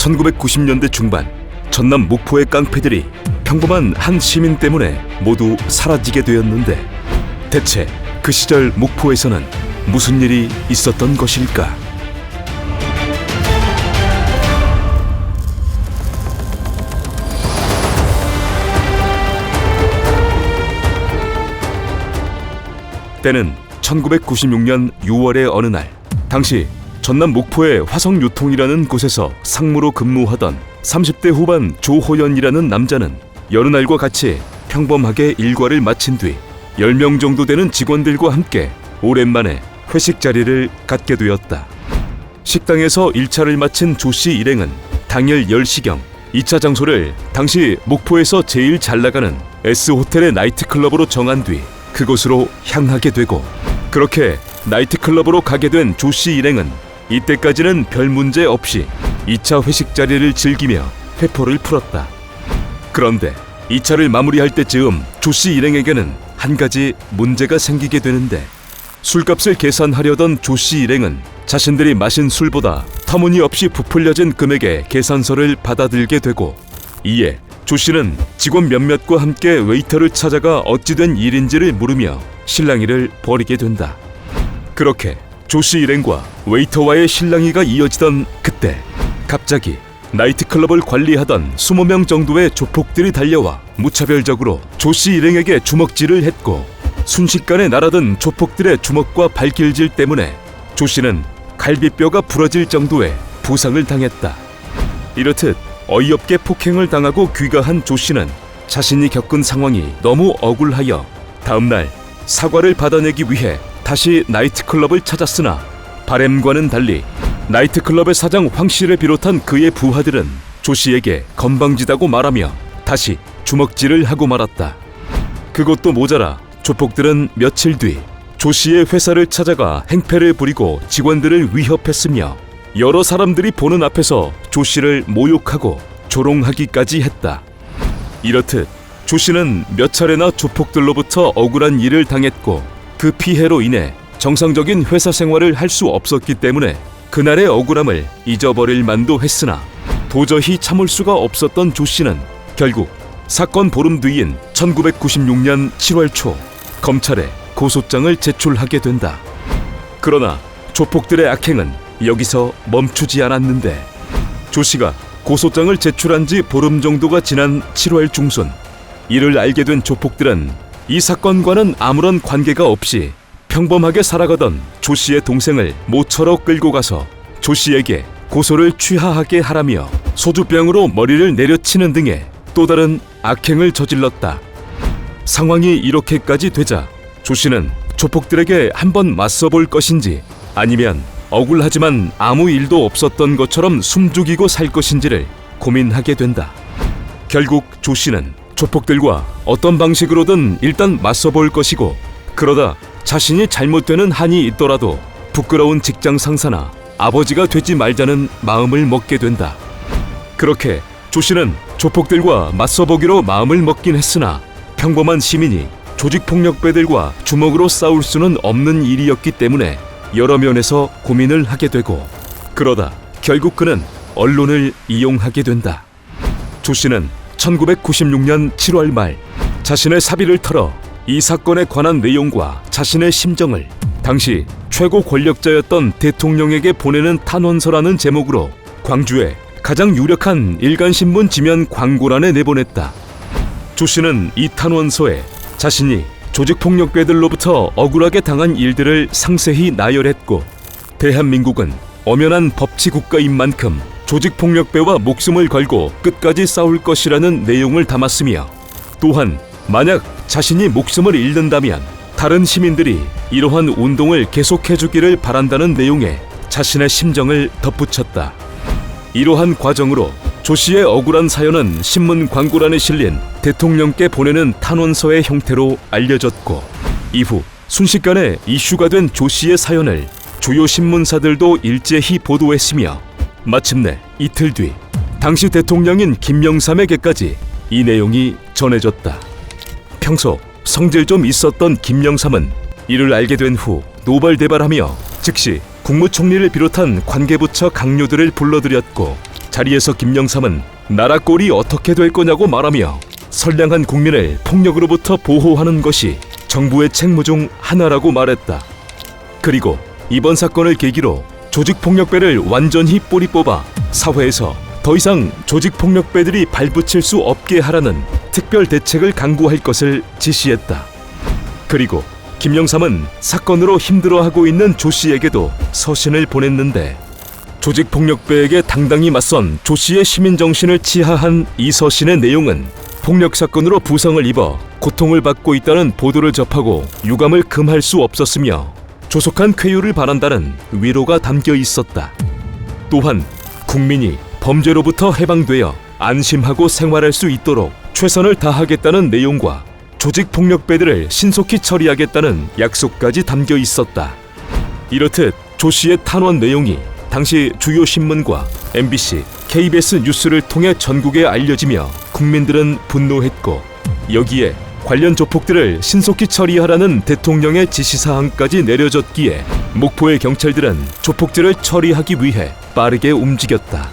1990년대 중반 전남 목포의 깡패들이 평범한 한 시민 때문에 모두 사라지게 되었는데 대체 그 시절 목포에서는 무슨 일이 있었던 것일까? 때는 1996년 6월의 어느 날, 당시 전남 목포의 화성유통이라는 곳에서 상무로 근무하던 30대 후반 조호연이라는 남자는 여느 날과 같이 평범하게 일과를 마친 뒤 10명 정도 되는 직원들과 함께 오랜만에 회식 자리를 갖게 되었다. 식당에서 1차를 마친 조씨 일행은 당일 10시경 2차 장소를 당시 목포에서 제일 잘 나가는 S호텔의 나이트클럽으로 정한 뒤 그곳으로 향하게 되고, 그렇게 나이트클럽으로 가게 된 조씨 일행은 이때까지는 별 문제 없이 2차 회식 자리를 즐기며 회포를 풀었다. 그런데 2차를 마무리할 때쯤 조씨 일행에게는 한 가지 문제가 생기게 되는데, 술값을 계산하려던 조씨 일행은 자신들이 마신 술보다 터무니없이 부풀려진 금액의 계산서를 받아들게 되고, 이에 조씨는 직원 몇몇과 함께 웨이터를 찾아가 어찌 된 일인지를 물으며 실랑이를 벌이게 된다. 그렇게 조씨 일행과 웨이터와의 실랑이가 이어지던 그때 갑자기 나이트클럽을 관리하던 20명 정도의 조폭들이 달려와 무차별적으로 조씨 일행에게 주먹질을 했고, 순식간에 날아든 조폭들의 주먹과 발길질 때문에 조씨는 갈비뼈가 부러질 정도의 부상을 당했다. 이렇듯 어이없게 폭행을 당하고 귀가한 조씨는 자신이 겪은 상황이 너무 억울하여 다음날 사과를 받아내기 위해 다시 나이트클럽을 찾았으나, 바램과는 달리 나이트클럽의 사장 황씨를 비롯한 그의 부하들은 조씨에게 건방지다고 말하며 다시 주먹질을 하고 말았다. 그것도 모자라 조폭들은 며칠 뒤 조씨의 회사를 찾아가 행패를 부리고 직원들을 위협했으며 여러 사람들이 보는 앞에서 조씨를 모욕하고 조롱하기까지 했다. 이렇듯 조씨는 몇 차례나 조폭들로부터 억울한 일을 당했고, 그 피해로 인해 정상적인 회사 생활을 할 수 없었기 때문에 그날의 억울함을 잊어버릴 만도 했으나, 도저히 참을 수가 없었던 조씨는 결국 사건 보름 뒤인 1996년 7월 초 검찰에 고소장을 제출하게 된다. 그러나 조폭들의 악행은 여기서 멈추지 않았는데, 조씨가 고소장을 제출한 지 보름 정도가 지난 7월 중순, 이를 알게 된 조폭들은 이 사건과는 아무런 관계가 없이 평범하게 살아가던 조씨의 동생을 모처로 끌고 가서 조씨에게 고소를 취하하게 하라며 소주병으로 머리를 내려치는 등의 또 다른 악행을 저질렀다. 상황이 이렇게까지 되자 조씨는 조폭들에게 한번 맞서볼 것인지, 아니면 억울하지만 아무 일도 없었던 것처럼 숨죽이고 살 것인지를 고민하게 된다. 결국 조씨는 조폭들과 어떤 방식으로든 일단 맞서볼 것이고, 그러다 자신이 잘못되는 한이 있더라도 부끄러운 직장 상사나 아버지가 되지 말자는 마음을 먹게 된다. 그렇게 조씨는 조폭들과 맞서보기로 마음을 먹긴 했으나, 평범한 시민이 조직폭력배들과 주먹으로 싸울 수는 없는 일이었기 때문에 여러 면에서 고민을 하게 되고, 그러다 결국 그는 언론을 이용하게 된다. 조씨는 1996년 7월 말 자신의 사비를 털어 이 사건에 관한 내용과 자신의 심정을 당시 최고 권력자였던 대통령에게 보내는 탄원서라는 제목으로 광주의 가장 유력한 일간신문 지면 광고란에 내보냈다. 조씨는 이 탄원서에 자신이 조직폭력배들로부터 억울하게 당한 일들을 상세히 나열했고, 대한민국은 엄연한 법치국가인 만큼 조직폭력배와 목숨을 걸고 끝까지 싸울 것이라는 내용을 담았으며, 또한 만약 자신이 목숨을 잃는다면 다른 시민들이 이러한 운동을 계속해주기를 바란다는 내용의 자신의 심정을 덧붙였다. 이러한 과정으로 조씨의 억울한 사연은 신문 광고란에 실린 대통령께 보내는 탄원서의 형태로 알려졌고, 이후 순식간에 이슈가 된 조씨의 사연을 주요 신문사들도 일제히 보도했으며, 마침내 이틀 뒤 당시 대통령인 김영삼에게까지 이 내용이 전해졌다. 평소 성질 좀 있었던 김영삼은 이를 알게 된 후 노발대발하며 즉시 국무총리를 비롯한 관계부처 강요들을 불러들였고, 자리에서 김영삼은 나라 꼴이 어떻게 될 거냐고 말하며 선량한 국민을 폭력으로부터 보호하는 것이 정부의 책무 중 하나라고 말했다. 그리고 이번 사건을 계기로 조직폭력배를 완전히 뿌리 뽑아 사회에서 더 이상 조직폭력배들이 발붙일 수 없게 하라는 특별 대책을 강구할 것을 지시했다. 그리고 김영삼은 사건으로 힘들어하고 있는 조 씨에게도 서신을 보냈는데 조직폭력배에게 당당히 맞선 조 씨의 시민정신을 치하한 이 서신의 내용은 폭력 사건으로 부상을 입어 고통을 받고 있다는 보도를 접하고 유감을 금할 수 없었으며 조속한 쾌유를 바란다는 위로가 담겨 있었다. 또한 국민이 범죄로부터 해방되어 안심하고 생활할 수 있도록 최선을 다하겠다는 내용과 조직폭력배들을 신속히 처리하겠다는 약속까지 담겨 있었다. 이렇듯 조 씨의 탄원 내용이 당시 주요 신문과 MBC, KBS 뉴스를 통해 전국에 알려지며 국민들은 분노했고 여기에 관련 조폭들을 신속히 처리하라는 대통령의 지시사항까지 내려졌기에 목포의 경찰들은 조폭들을 처리하기 위해 빠르게 움직였다.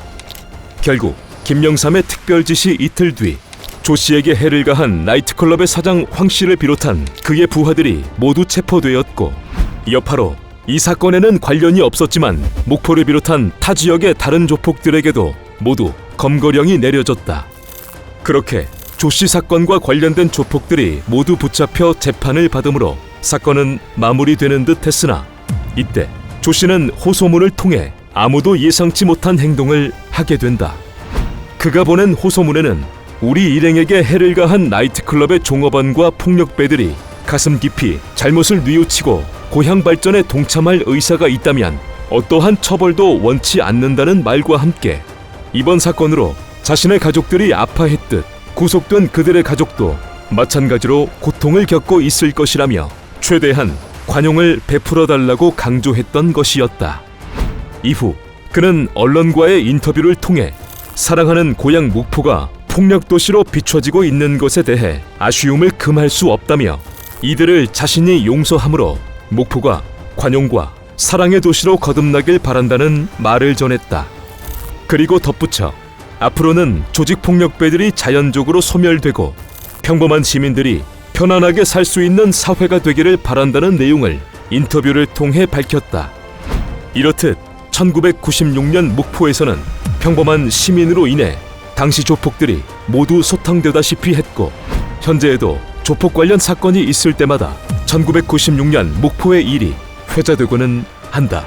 결국 김영삼의 특별 지시 이틀 뒤 조 씨에게 해를 가한 나이트클럽의 사장 황 씨를 비롯한 그의 부하들이 모두 체포되었고 여파로 이 사건에는 관련이 없었지만 목포를 비롯한 타 지역의 다른 조폭들에게도 모두 검거령이 내려졌다. 그렇게 조 씨 사건과 관련된 조폭들이 모두 붙잡혀 재판을 받음으로 사건은 마무리되는 듯 했으나 이때 조 씨는 호소문을 통해 아무도 예상치 못한 행동을 하게 된다. 그가 보낸 호소문에는 우리 일행에게 해를 가한 나이트클럽의 종업원과 폭력배들이 가슴 깊이 잘못을 뉘우치고 고향 발전에 동참할 의사가 있다면 어떠한 처벌도 원치 않는다는 말과 함께 이번 사건으로 자신의 가족들이 아파했듯 구속된 그들의 가족도 마찬가지로 고통을 겪고 있을 것이라며 최대한 관용을 베풀어달라고 강조했던 것이었다. 이후 그는 언론과의 인터뷰를 통해 사랑하는 고향 목포가 폭력도시로 비춰지고 있는 것에 대해 아쉬움을 금할 수 없다며 이들을 자신이 용서함으로 목포가 관용과 사랑의 도시로 거듭나길 바란다는 말을 전했다. 그리고 덧붙여 앞으로는 조직폭력배들이 자연적으로 소멸되고 평범한 시민들이 편안하게 살 수 있는 사회가 되기를 바란다는 내용을 인터뷰를 통해 밝혔다. 이렇듯 1996년 목포에서는 평범한 시민으로 인해 당시 조폭들이 모두 소탕되다시피 했고 현재에도 조폭 관련 사건이 있을 때마다 1996년 목포의 일이 회자되고는 한다.